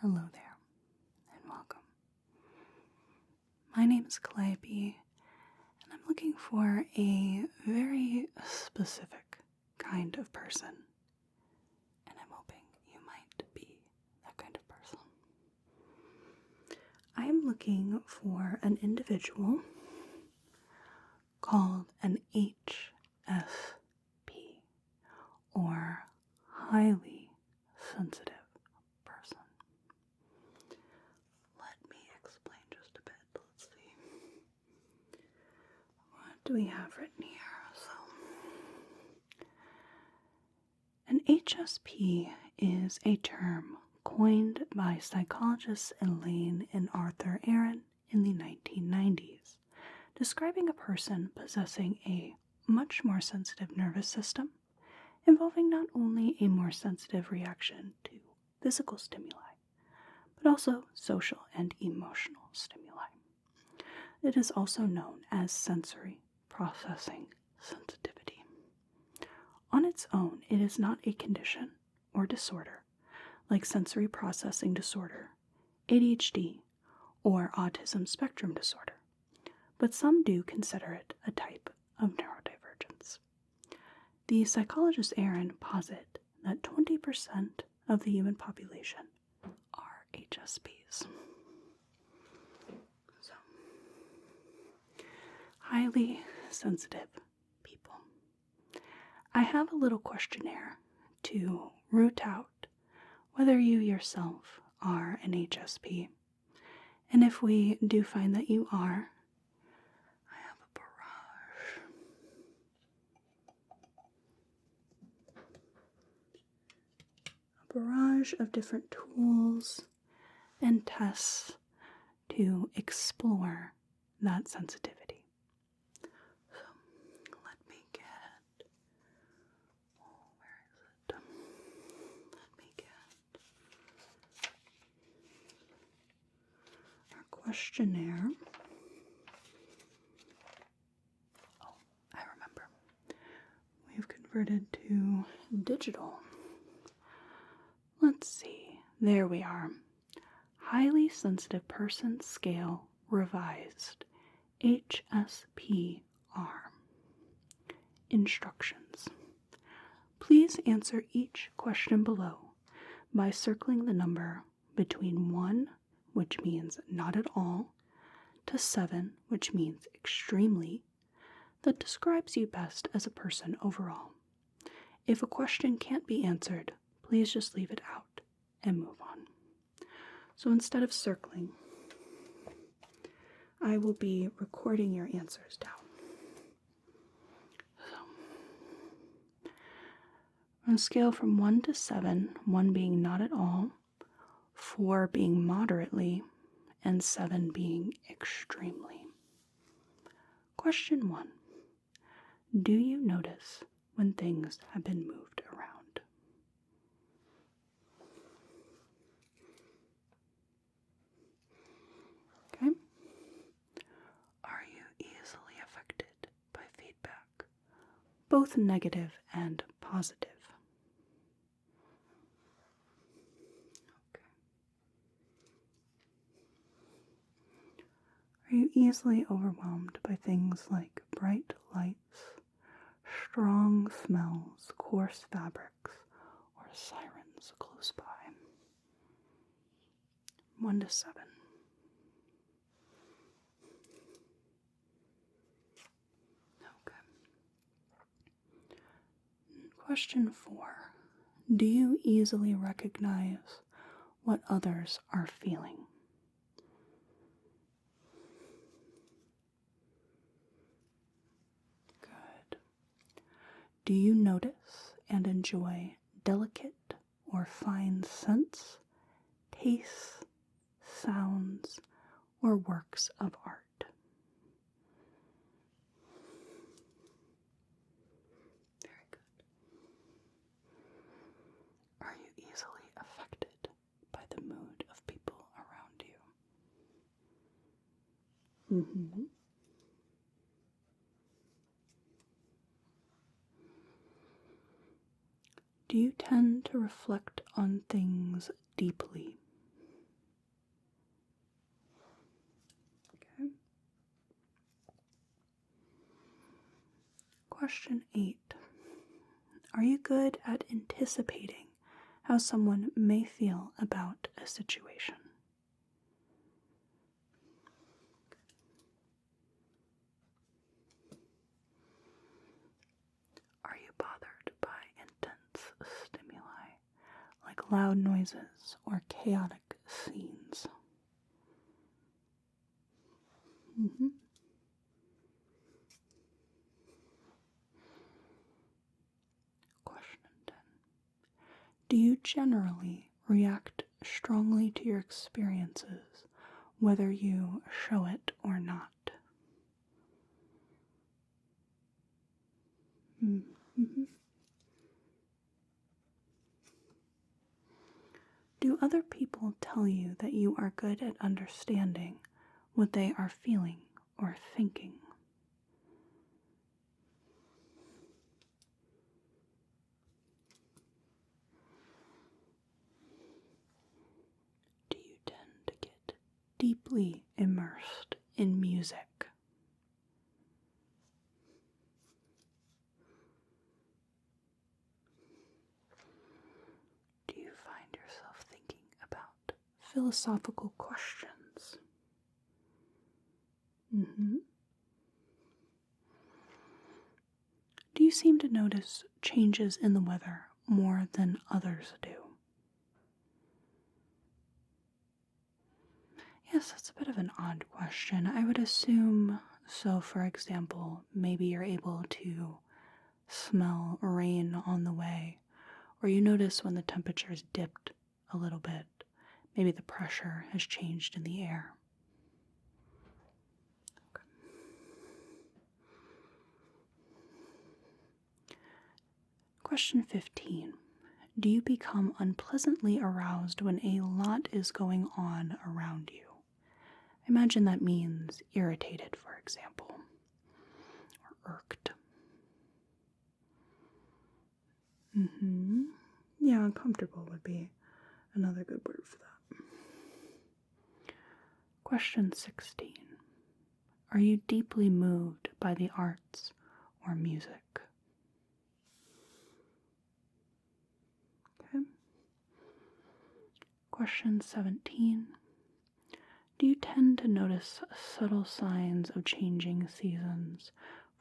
Hello there, and welcome. My name is Calliope, and I'm looking for a very specific kind of person, and I'm hoping you might be that kind of person. I am looking for an individual called an HSP, or highly sensitive person. Let me explain just a bit. Let's see. What do we have written here? An HSP is a term coined by psychologists Elaine and Arthur Aaron in the 1990s, describing a person possessing a much more sensitive nervous system, involving not only a more sensitive reaction to physical stimuli, but also social and emotional stimuli. It is also known as sensory processing sensitivity. On its own, it is not a condition or disorder like sensory processing disorder, ADHD, or autism spectrum disorder, but some do consider it a type of neurodivergence. The psychologist Aaron posit that 20% of the human population are HSPs. So, highly sensitive people. I have a little questionnaire to root out whether you yourself are an HSP. And if we do find that you are, I have a barrage of different tools and tests to explore that sensitivity. So let me get, where is it? Let me get our questionnaire. Oh, I remember. We've converted to digital. Let's see. There we are. Highly Sensitive Person Scale Revised, HSP-R. Instructions. Please answer each question below by circling the number between 1, which means not at all, to 7, which means extremely, that describes you best as a person overall. If a question can't be answered, please just leave it out and move on. So instead of circling, I will be recording your answers down. So, on a scale from 1 to 7, 1 being not at all, 4 being moderately, and 7 being extremely. Question 1. Do you notice when things have been moved around? Okay. Are you easily affected by feedback, both negative and positive? Are you easily overwhelmed by things like bright lights, strong smells, coarse fabrics, or sirens close by? 1 to 7. Okay. Question 4. Do you easily recognize what others are feeling? Good. Do you notice and enjoy delicate or fine scents, tastes, sounds, or works of art? Very good. Are you easily affected by the mood of people around you? Mm-hmm. Do you tend to reflect on things deeply? Question 8. Are you good at anticipating how someone may feel about a situation? Are you bothered by intense stimuli, like loud noises or chaotic scenes? Question 10. Do you generally react strongly to your experiences, whether you show it or not? Do other people tell you that you are good at understanding what they are feeling or thinking? Do you tend to get deeply immersed in music? Do you find yourself thinking about philosophical questions? Do you seem to notice changes in the weather more than others do? Yes, that's a bit of an odd question. I would assume so. For example, maybe you're able to smell rain on the way, or you notice when the temperature's dipped a little bit. Maybe the pressure has changed in the air. Okay. Question 15. Do you become unpleasantly aroused when a lot is going on around you? Imagine that means irritated, for example, or irked. Yeah, uncomfortable would be another good word for that. Question 16. Are you deeply moved by the arts or music? Okay. Question 17. Do you tend to notice subtle signs of changing seasons,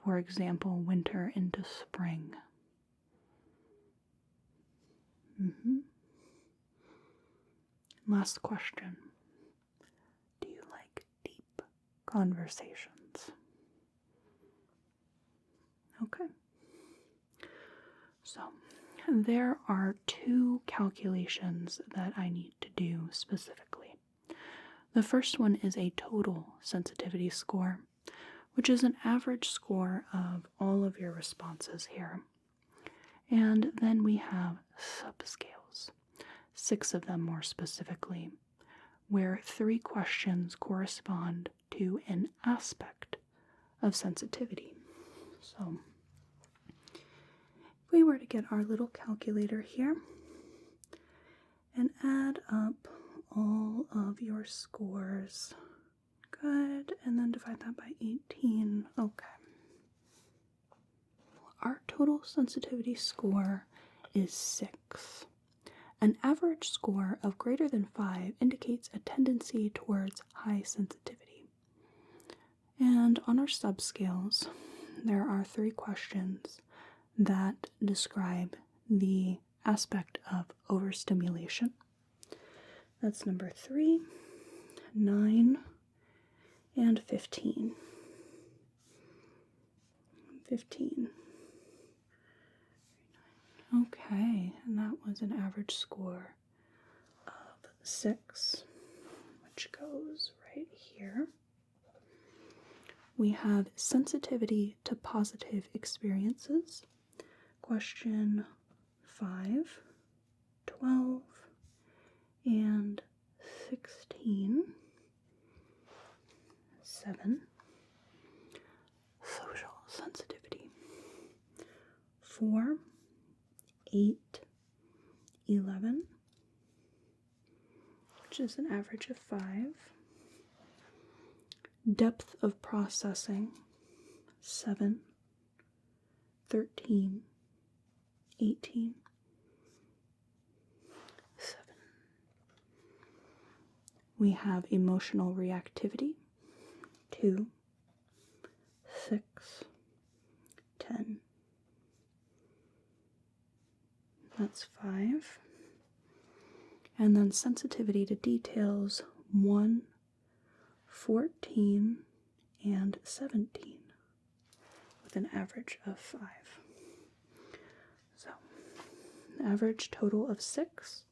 for example, winter into spring? Last question. Do you like deep conversations? Okay. So, there are 2 calculations that I need to do specifically. The first one is a total sensitivity score, which is an average score of all of your responses here. And then we have subscales, 6 of them more specifically, where 3 questions correspond to an aspect of sensitivity. So, if we were to get our little calculator here and add up all of your scores, good, and then divide that by 18, okay. Our total sensitivity score is 6. An average score of greater than 5 indicates a tendency towards high sensitivity. And on our subscales, there are 3 questions that describe the aspect of overstimulation. That's number 3, 9, and 15. 15. Okay, and that was an average score of 6, which goes right here. We have sensitivity to positive experiences. Question 5, 12, and 16. 7. Social sensitivity. 4, 8, 11, which is an average of 5. Depth of processing, 7. 13, 18, 7. We have emotional reactivity, 2, 6, 10. That's 5. And then sensitivity to details, 1, 14, and 17, with an average of 5. So, an average total of 6.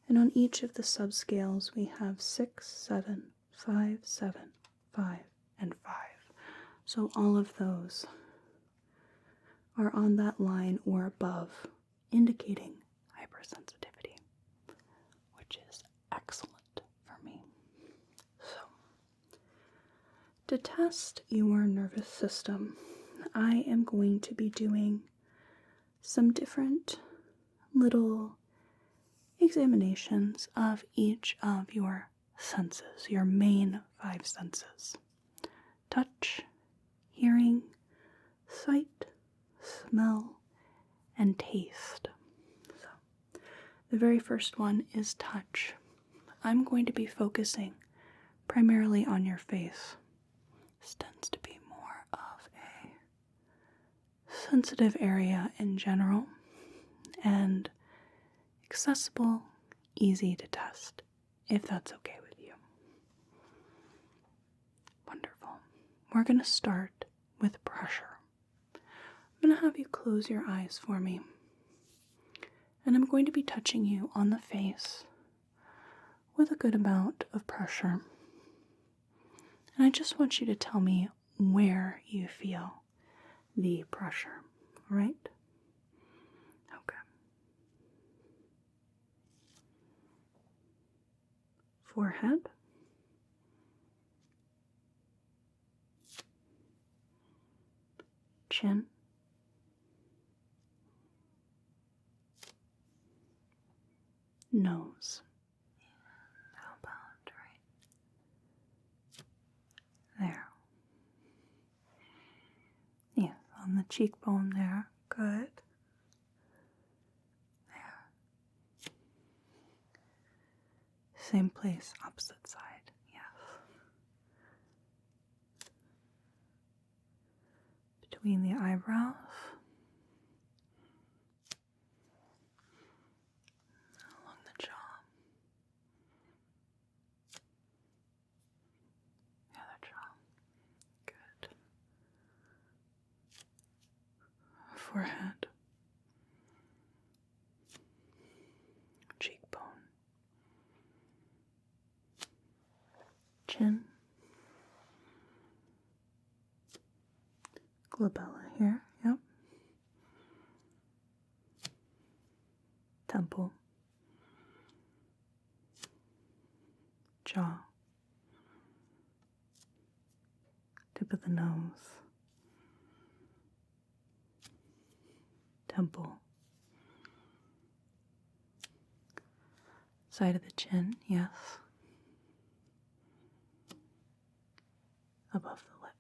And on each of the subscales, we have 6, 7, 5, 7, 5, and 5. So all of those are on that line or above, indicating hypersensitivity, which is excellent for me. So, to test your nervous system, I am going to be doing some different little examinations of each of your senses, your main 5 senses: touch, hearing, sight, smell, and taste. So, the very first one is touch. I'm going to be focusing primarily on your face. This tends to be more of a sensitive area in general, and accessible, easy to test, if that's okay with you. Wonderful. We're going to start with pressure. I'm going to have you close your eyes for me, and I'm going to be touching you on the face with a good amount of pressure. And I just want you to tell me where you feel the pressure, right? Okay. Forehead, chin, nose. How about right there? Yeah, on the cheekbone there. Good. There. Same place, opposite side. Yes. Between the eyebrows. Along the jaw. The other jaw. Good. Forehead. Cheekbone. Chin. Glabella here, yep. Temple. Jaw. Tip of the nose. Temple. Side of the chin, yes. Above the lip.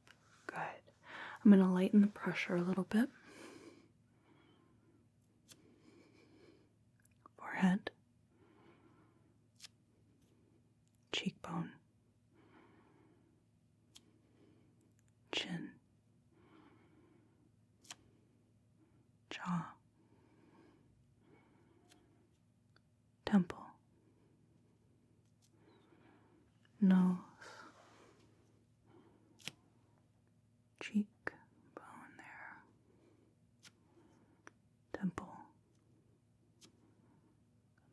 Good. I'm going to lighten the pressure a little bit. Forehead. Cheekbone. Chin. Jaw. Temple. Nose. Cheekbone there. Temple.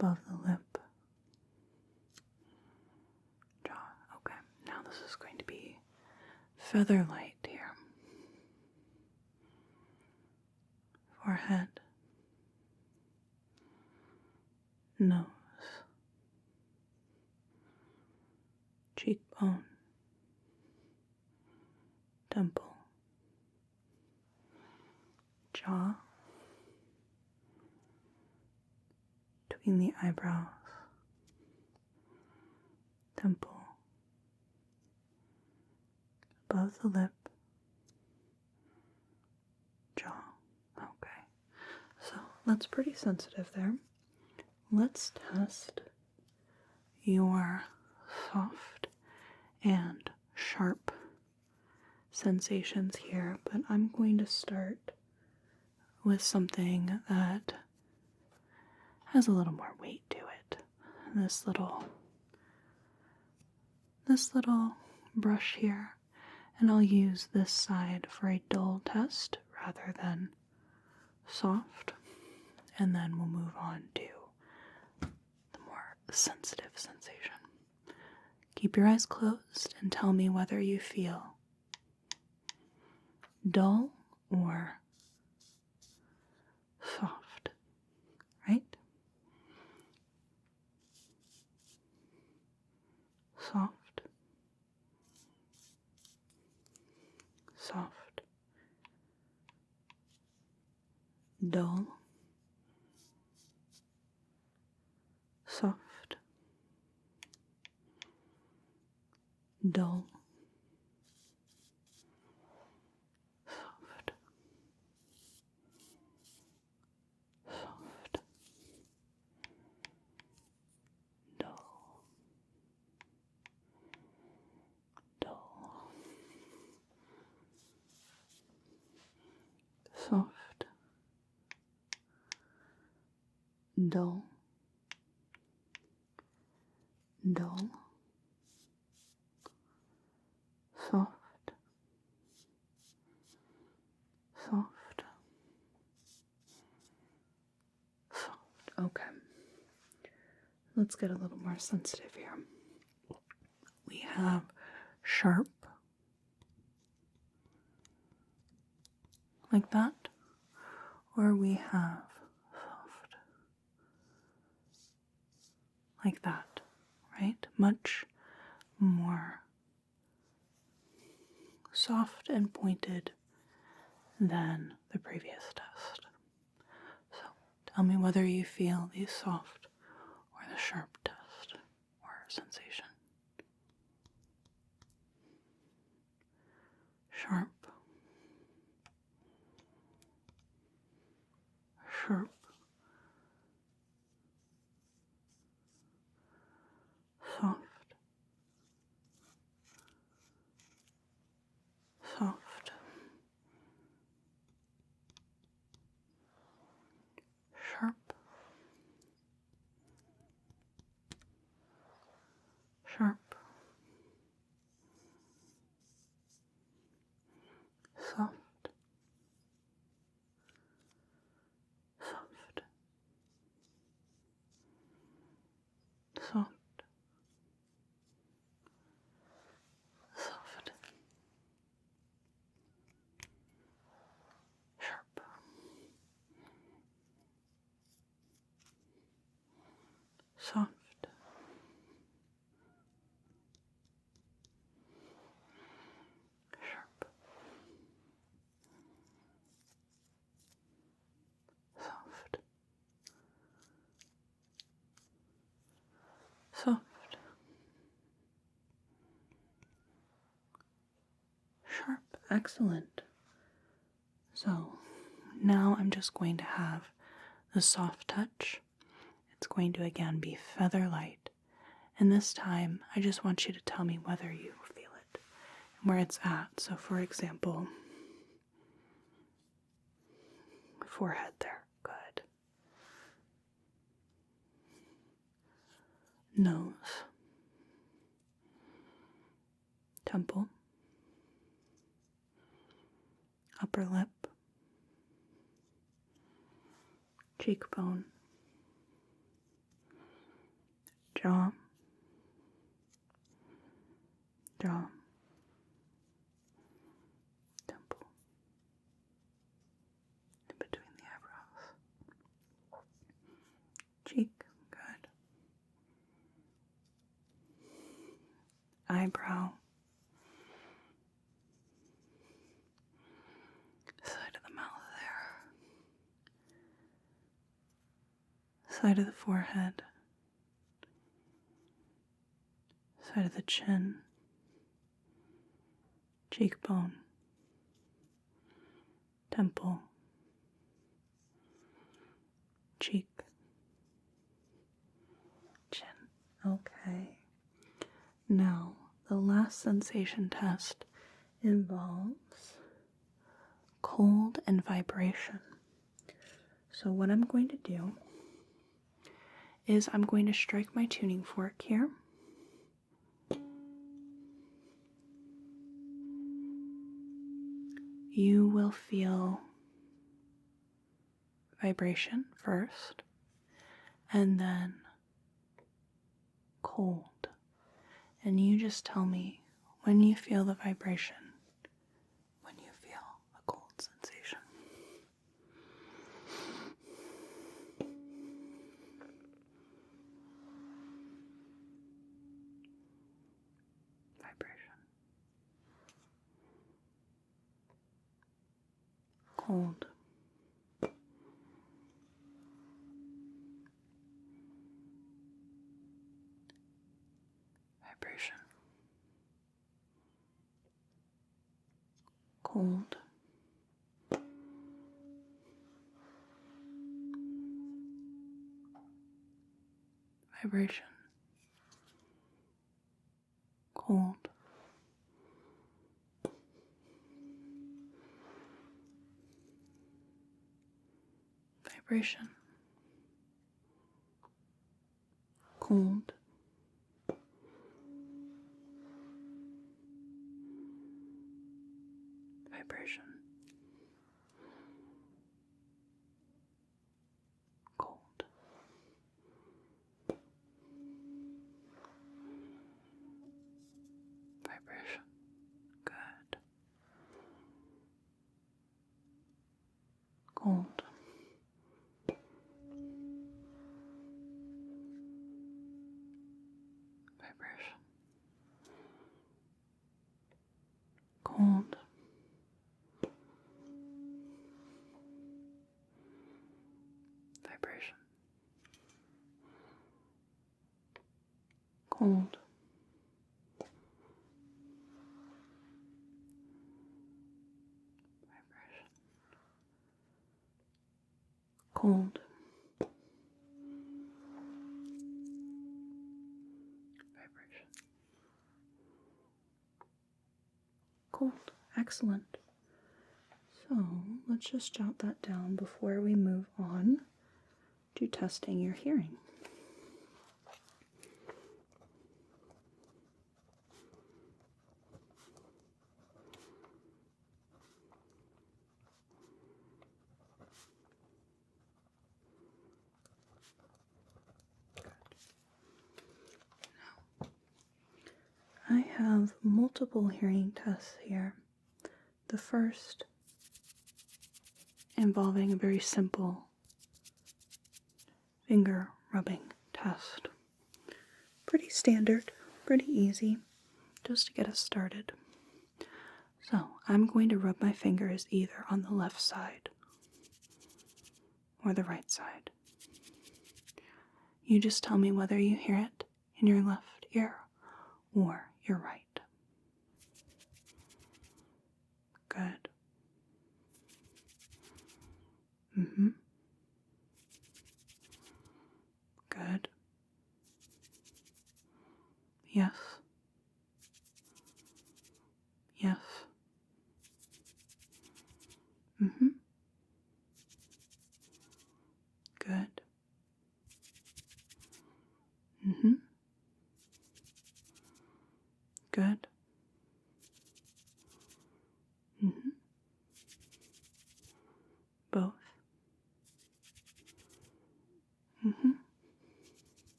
Above the lip. Jaw. Okay, now this is going to be feather light here. Forehead. Nose. Cheekbone. Temple. Jaw. Between the eyebrows. Temple. Above the lip. Jaw. that's pretty sensitive there. Let's test your soft and sharp sensations here, but I'm going to start with something that has a little more weight to it. This little brush here, and I'll use this side for a dull test rather than soft, and then we'll move on to the more sensitive sensation. Keep your eyes closed and tell me whether you feel dull or soft, right? Soft, soft, dull, soft, dull, soft, soft, dull, dull, soft, dull, dull, soft, soft, soft. Okay. Let's get a little more sensitive here. We have sharp, like that, or we have soft, like that, right? Much more soft and pointed than the previous test. So tell me whether you feel the soft or the sharp test or sensation. Sharp, sharp, soft, soft, sharp, sharp, soft, soft, soft, soft, sharp, soft, sharp, soft, soft, sharp. Excellent. So now I'm just going to have the soft touch. It's going to again be feather light. And this time, I just want you to tell me whether you feel it and where it's at. So for example, forehead there. Good. Nose. Temple. Upper lip. Cheekbone. Jaw. Jaw. Temple. In between the eyebrows. Cheek. Good. Eyebrow. Side of the mouth there. Side of the forehead. Side of the chin. Cheekbone. Temple. cheek, chin. Okay. Now, the last sensation test involves cold and vibration. So what I'm going to do is I'm going to strike my tuning fork here. You will feel vibration first, and then cold. And you just tell me when you feel the vibration, when you feel a cold sensation. Vibration. Cold. Vibration. Cold. Vibration. Cold. Vibration. Cold. Vibration. Cold. Vibration. Good. Cold. Vibration. Cold. Vibration. Cold. Vibration. Cold. Vibration. Cold. Excellent. So let's just jot that down before we move on to testing your hearing. I have multiple hearing tests here. The first involving a very simple finger rubbing test. Pretty standard, pretty easy, just to get us started. So I'm going to rub my fingers either on the left side or the right side. You just tell me whether you hear it in your left ear or your right. Good. Good. Yes. Yes. Good. Good. Both.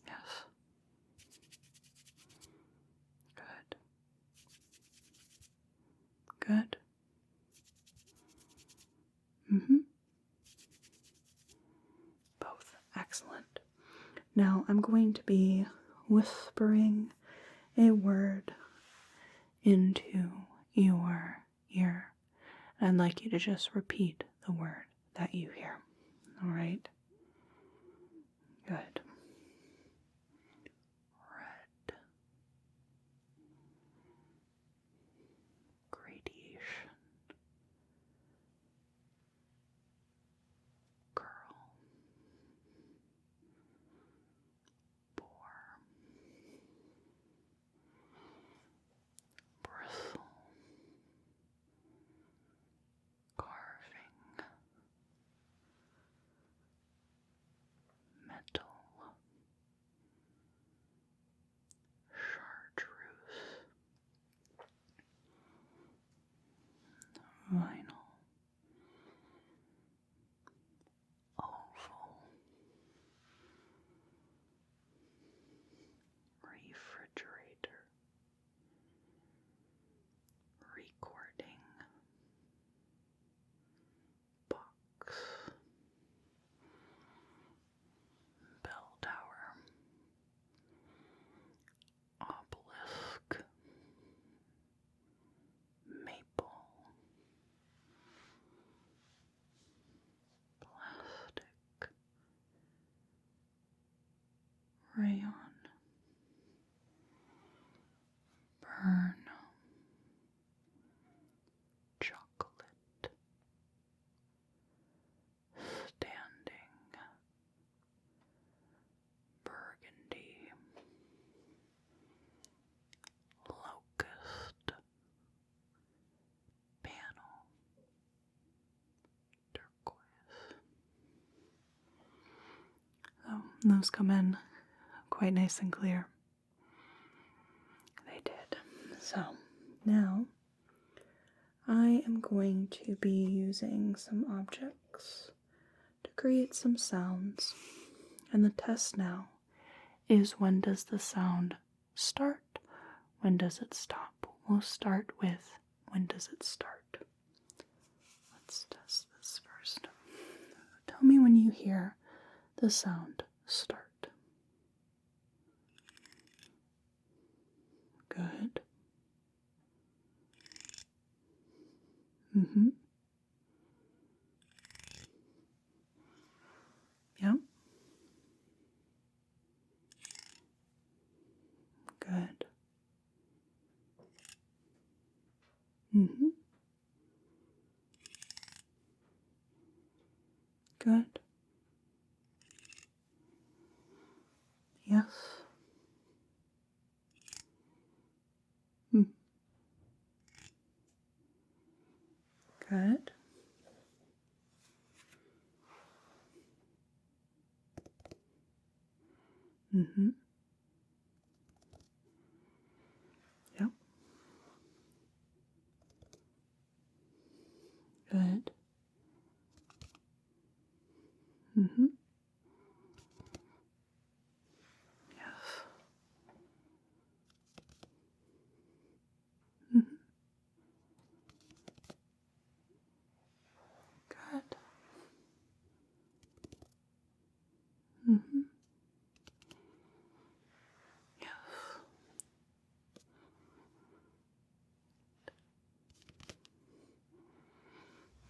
Yes. Good. Good. Both. Excellent. Now I'm going to be whispering a word into your ear. I'd like you to just repeat the word that you hear. All right? Good. Red. Gradation. Those come in quite nice and clear. They did. So now I am going to be using some objects to create some sounds. And the test now is, when does the sound start? When does it stop? We'll start with, when does it start? Let's test this first. Tell me when you hear the sound start. Good. Mm-hmm. Yep. Good. Mm-hmm. Good. Yes. Mm. Good. Mm-hmm. Yep. Good. Mm-hmm. Yes. Mm-hmm. Good. Mm-hmm. Yes.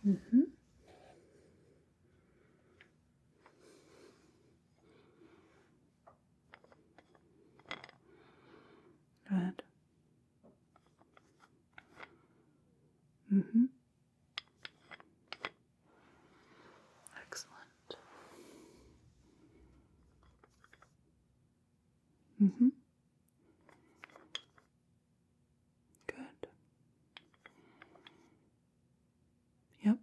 Mm-hmm. Good. Mm-hmm. Excellent. Mm-hmm. Good. Yep.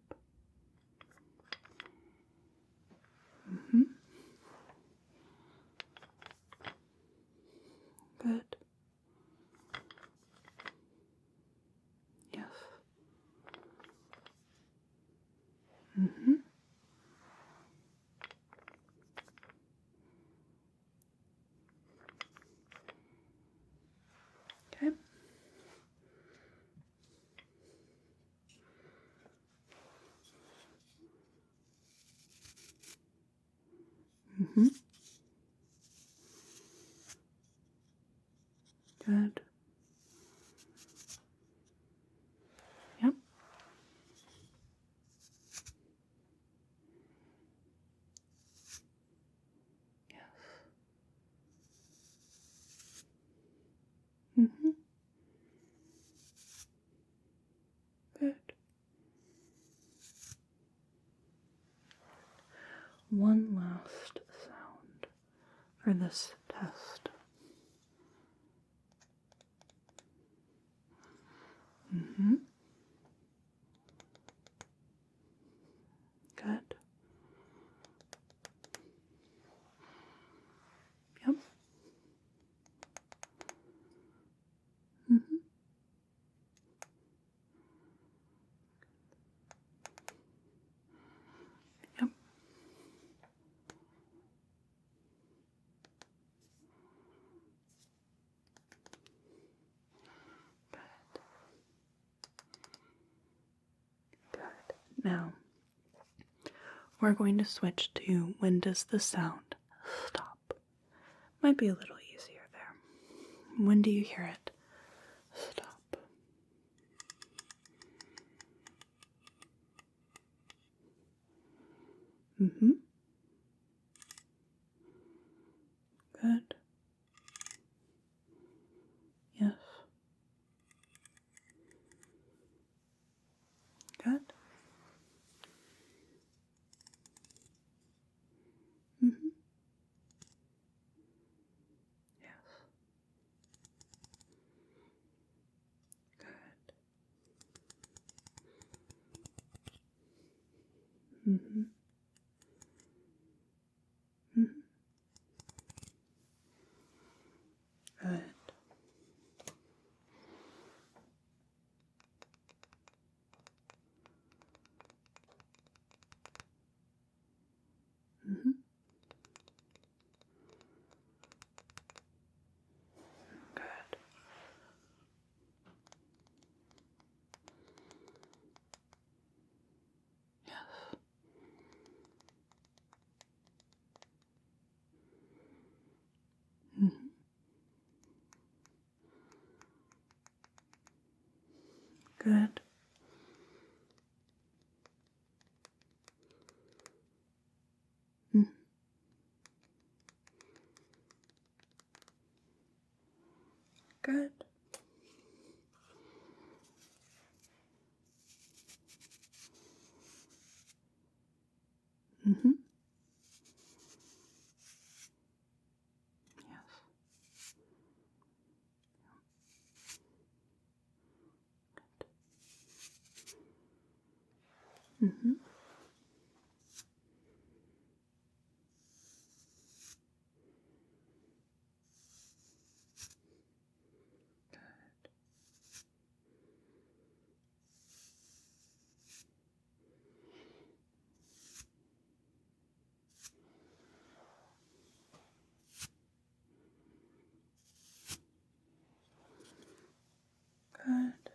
Mm-hmm. Good. Yes. Mm-hmm. Okay. Mm-hmm. Good. Yep. Yes. Mm-hmm. Good. One last sound for this test. Mm-hmm. Good. Yep. Mm-hmm. Yep. Good. Now, we're going to switch to, when does the sound stop? Might be a little easier there. When do you hear it stop? Mm-hmm. Good. Yes. Good. Mm-hmm. Yes. Good. Mm-hmm. Mm-hmm. Good. Mm-hmm. Good. Yes. Mm-hmm. Good. Mm-hmm. Good. Mm-hmm. Yes. Mm-hmm. Good.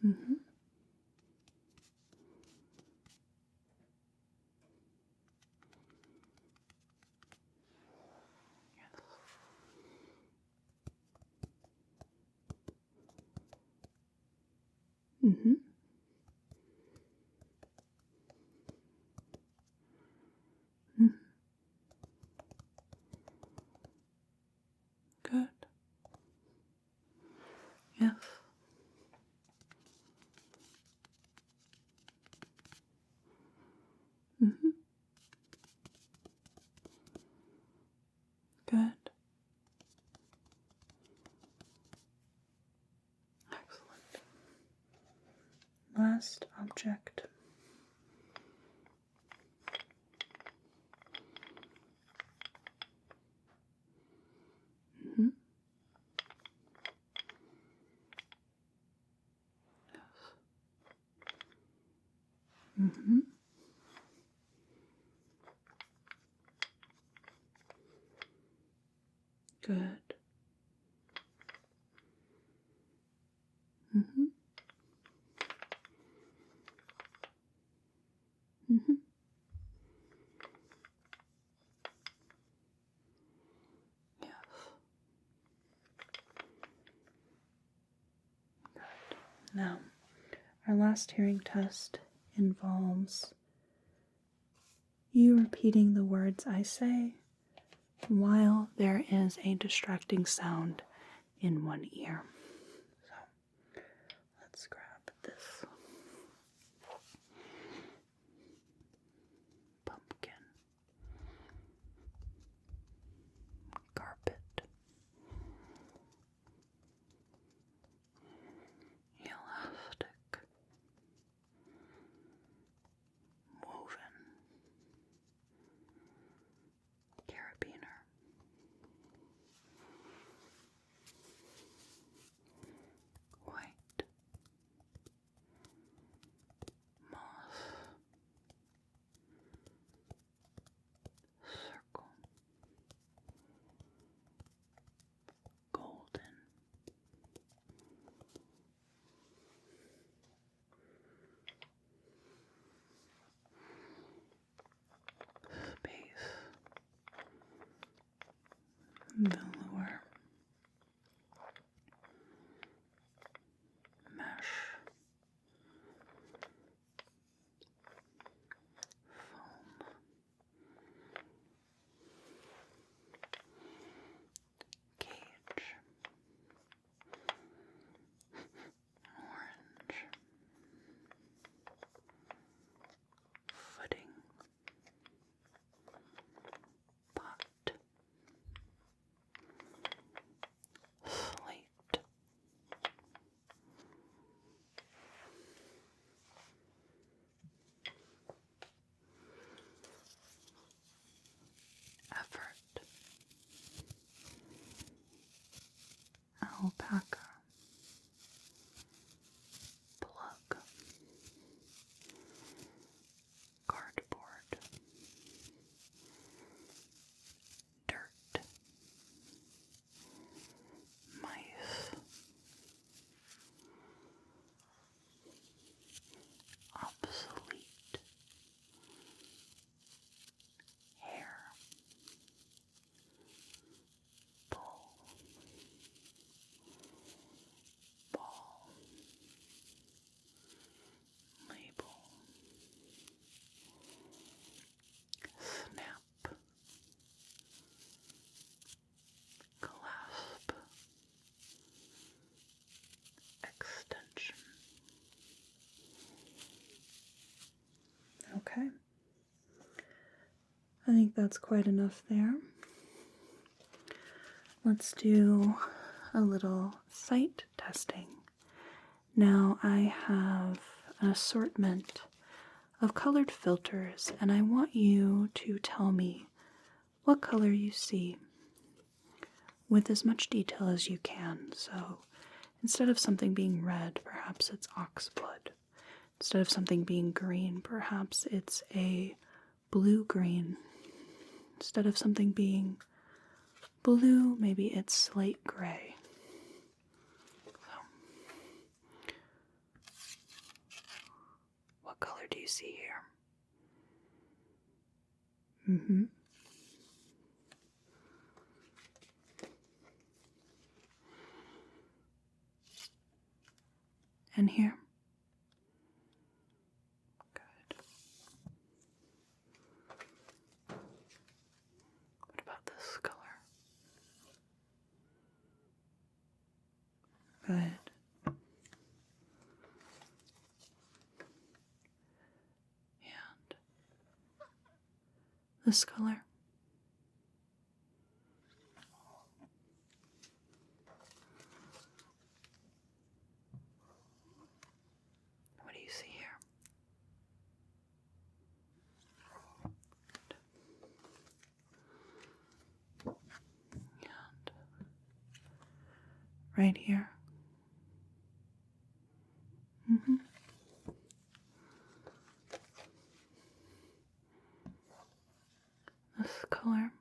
Mm-hmm. Mm-hmm. Mm-hmm. Good. Yes. Mm-hmm. Good. Excellent. Last object. Mm-hmm. Mm-hmm. Good. Mm-hmm. Mm-hmm. Yes. Now, our last hearing test involves you repeating the words I say while there is a distracting sound in one ear. So, let's grab this pumpkin, carpet, elastic, woven, carabiner, white, moss, circle, golden, space, velour, mesh, foam, cage, orange, footing, pot, Okay. I think that's quite enough there. Let's do a little sight testing. Now I have an assortment of colored filters, and I want you to tell me what color you see with as much detail as you can. So instead of something being red, perhaps it's oxblood. Instead of something being green, perhaps it's a blue-green. Instead of something being blue, maybe it's slate gray. So, what color do you see here? And here? Good. What about this color? Good. And this color? What do you see here? Good. And right here? This color?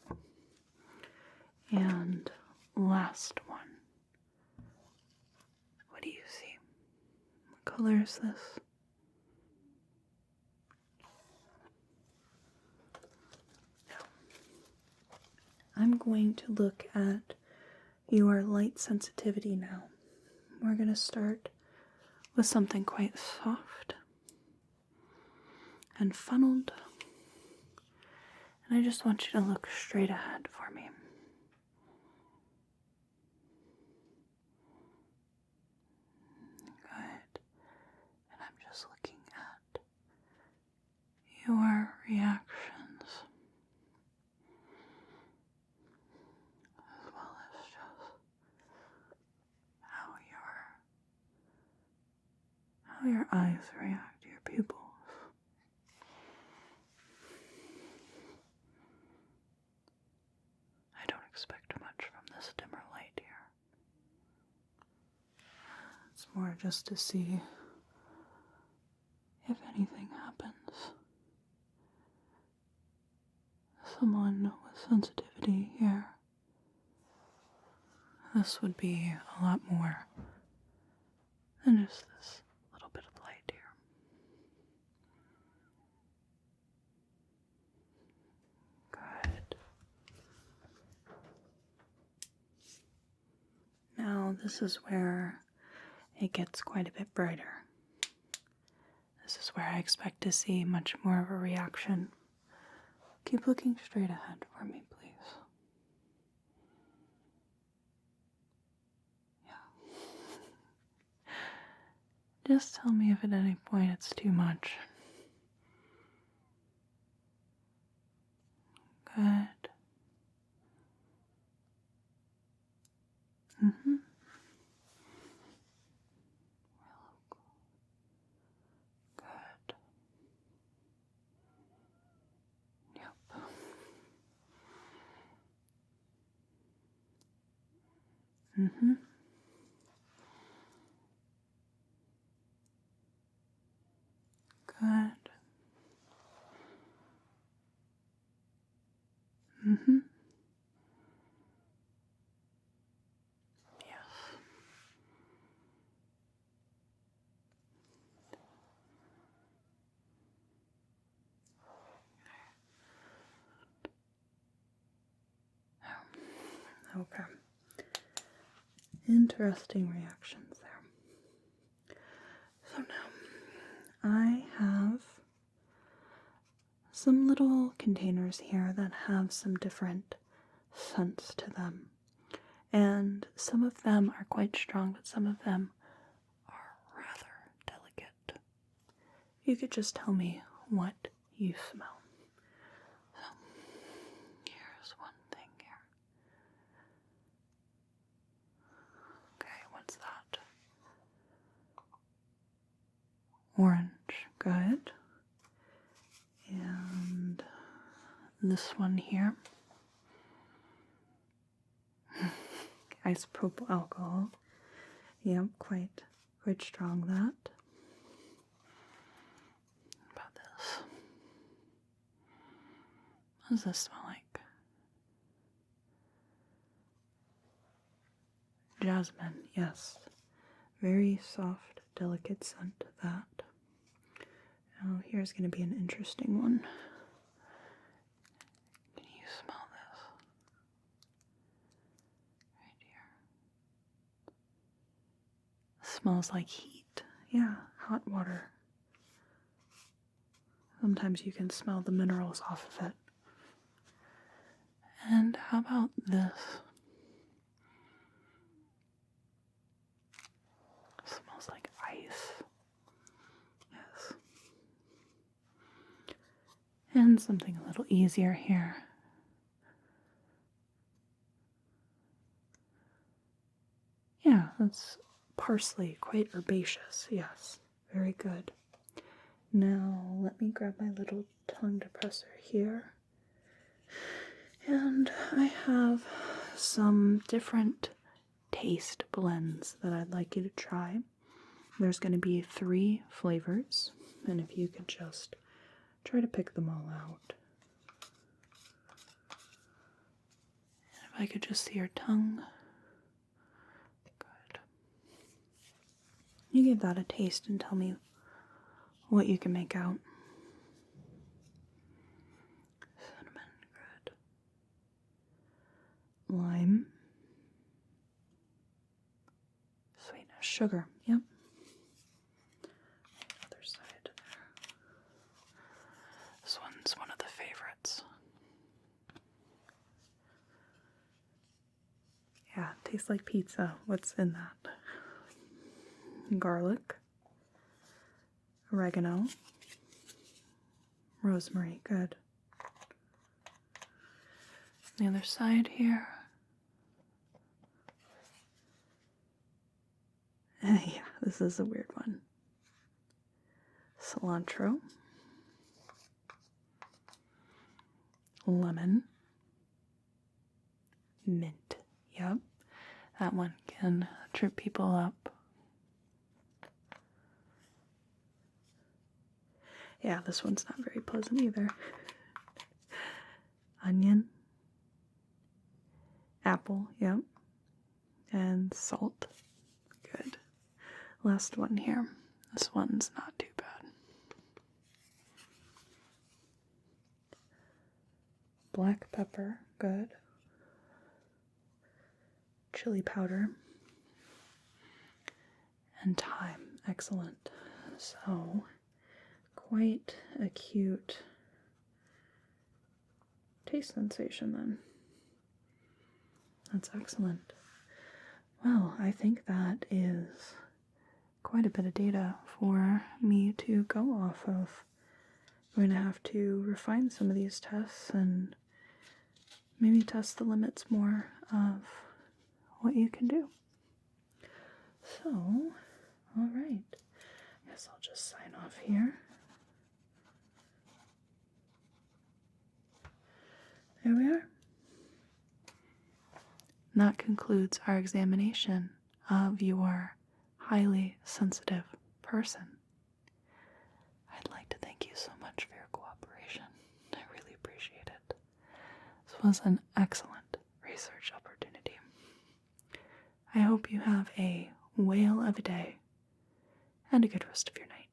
Good. And last one. What do you see? What color is this? Now, I'm going to look at your light sensitivity now. We're going to start with something quite soft and funneled. And I just want you to look straight ahead for me. Good. And I'm just looking at your reactions, as well as just how your eyes react to your pupils. I don't expect much from this dimmer light here. It's more just to see if anything happens. Someone with sensitivity here, this would be a lot more than just this little bit of light here. Good. Now this is where it gets quite a bit brighter. This is where I expect to see much more of a reaction. Keep looking straight ahead for me, please. Yeah. Just tell me if at any point it's too much. Good. Good. Yep. Good. Yes. Okay. Interesting reactions there. So now, I have some little containers here that have some different scents to them. And some of them are quite strong, but some of them are rather you could just tell me what you smell. So, here's one thing here. Okay, what's that? Orange, good. And this one here. Isopropyl alcohol. Yep, quite strong that. What about this? What does this smell like? Jasmine, yes. Very soft, delicate scent, that. Oh, here's going to be an interesting one. Can you smell this? Right here. Smells like heat. Yeah, hot water. Sometimes you can smell the minerals off of it. And how about this? Smells like ice. Yes. And something a little easier here. Yeah, that's parsley, quite herbaceous. Yes, very good. Now, let me grab my little tongue depressor here. And I have some different taste blends that I'd like you to try. There's going to be 3 flavors, and if you could just try to pick them all out. If I could just see your tongue. Good. You give that a taste and tell me what you can make out. Cinnamon, good. Lime. Sweetness, sugar, yep. Other side there. This one's one of the favorites. Yeah, it tastes like pizza. What's in that? Garlic. Oregano. Rosemary, good. The other side here. Yeah, this is a weird one. Cilantro. Lemon. Mint. Yep. That one can trip people up. Yeah, this one's not very pleasant either. Onion. Apple, yep. And salt. Good. Last one here. This one's not too bad. Black pepper, good. Chili powder. And thyme, excellent. So, quite a cute taste sensation then. That's excellent. Well, I think that is quite a bit of data for me to go off of. I'm going to have to refine some of these tests and maybe test the limits more of what you can do. So, all right. I guess I'll just sign off here. There we are. And that concludes our examination of your highly sensitive person. I'd like to thank you so much for your cooperation. I really appreciate it. This was an excellent research opportunity. I hope you have a whale of a day and a good rest of your night.